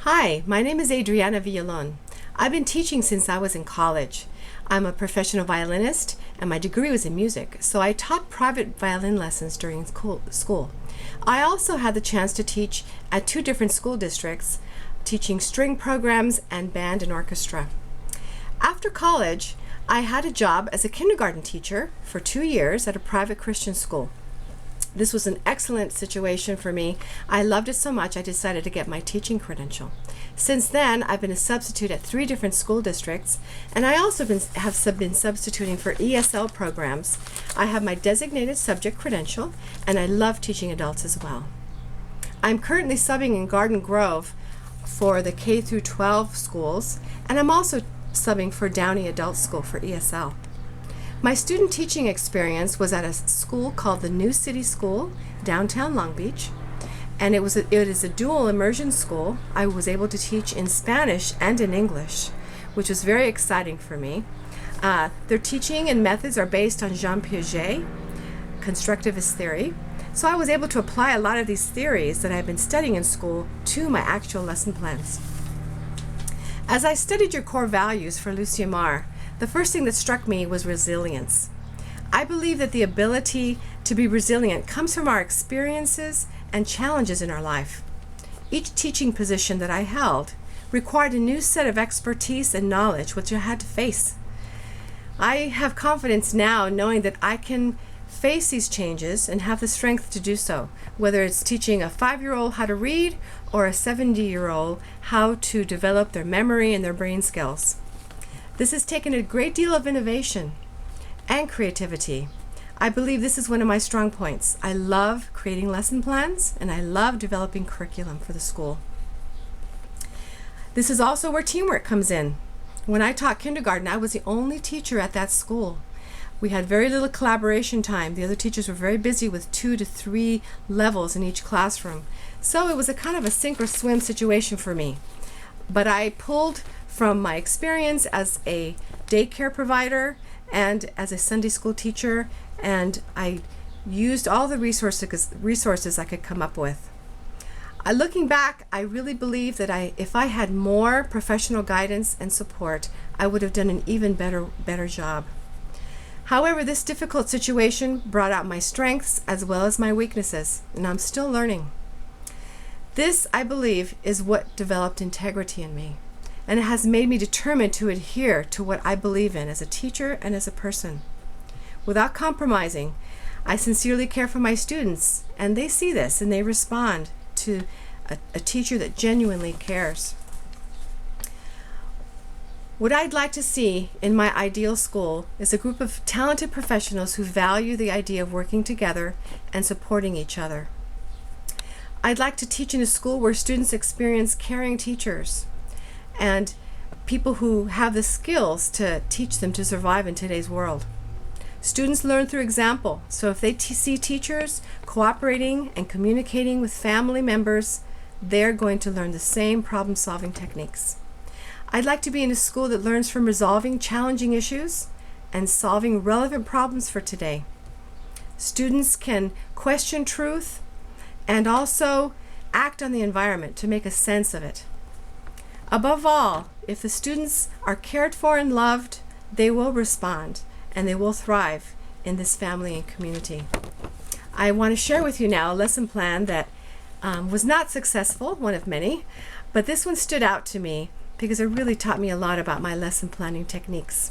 Hi, my name is Adriana Villalon. I've been teaching since I was in college. I'm a professional violinist and my degree was in music, so I taught private violin lessons during school. I also had the chance to teach at two different school districts, teaching string programs and band and orchestra. After college, I had a job as a kindergarten teacher for 2 years at a private Christian school. This was an excellent situation for me. I loved it so much I decided to get my teaching credential. Since then, I've been a substitute at 3 different school districts, and I also have been substituting for ESL programs. I have my designated subject credential, and I love teaching adults as well. I'm currently subbing in Garden Grove for the K through 12 schools, and I'm also subbing for Downey Adult School for ESL. My student teaching experience was at a school called the New City School, downtown Long Beach, and it is a dual immersion school. I was able to teach in Spanish and in English, which was very exciting for me. Their teaching and methods are based on Jean Piaget, constructivist theory, so I was able to apply a lot of these theories that I've been studying in school to my actual lesson plans. As I studied your core values for Lucia, the first thing that struck me was resilience. I believe that the ability to be resilient comes from our experiences and challenges in our life. Each teaching position that I held required a new set of expertise and knowledge which I had to face. I have confidence now knowing that I can face these changes and have the strength to do so, whether it's teaching a 5-year-old how to read or a 70-year-old how to develop their memory and their brain skills. This has taken a great deal of innovation and creativity. I believe this is one of my strong points. I love creating lesson plans and I love developing curriculum for the school. This is also where teamwork comes in. When I taught kindergarten, I was the only teacher at that school. We had very little collaboration time. The other teachers were very busy with 2 to 3 levels in each classroom. So it was a kind of a sink or swim situation for me. But I pulled from my experience as a daycare provider and as a Sunday school teacher, and I used all the resources I could come up with. Looking back, I really believe that if I had more professional guidance and support, I would have done an even better job. However, this difficult situation brought out my strengths as well as my weaknesses, and I'm still learning. This, I believe, is what developed integrity in me, and it has made me determined to adhere to what I believe in as a teacher and as a person. Without compromising, I sincerely care for my students, and they see this and they respond to a teacher that genuinely cares. What I'd like to see in my ideal school is a group of talented professionals who value the idea of working together and supporting each other. I'd like to teach in a school where students experience caring teachers and people who have the skills to teach them to survive in today's world. Students learn through example, so if they see teachers cooperating and communicating with family members, they're going to learn the same problem-solving techniques. I'd like to be in a school that learns from resolving challenging issues and solving relevant problems for today. Students can question truth and also act on the environment to make a sense of it. Above all, if the students are cared for and loved, they will respond and they will thrive in this family and community. I want to share with you now a lesson plan that was not successful, one of many, but this one stood out to me because it really taught me a lot about my lesson planning techniques.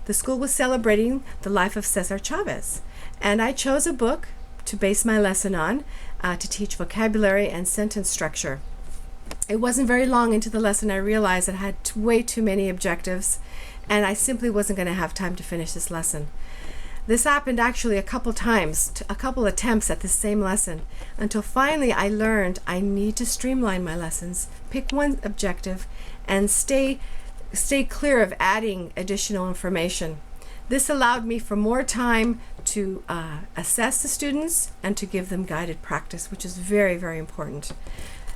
The school was celebrating the life of Cesar Chavez, and I chose a book to base my lesson on to teach vocabulary and sentence structure. It wasn't very long into the lesson I realized I had way too many objectives, and I simply wasn't going to have time to finish this lesson. This happened actually a couple times, a couple attempts at this same lesson, until finally I learned I need to streamline my lessons, pick one objective, and stay clear of adding additional information. This allowed me for more time to assess the students and to give them guided practice, which is very, very important.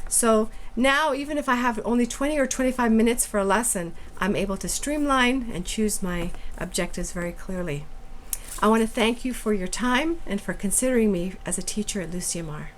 So now, even if I have only 20 or 25 minutes for a lesson, I'm able to streamline and choose my objectives very clearly. I want to thank you for your time and for considering me as a teacher at Lucia.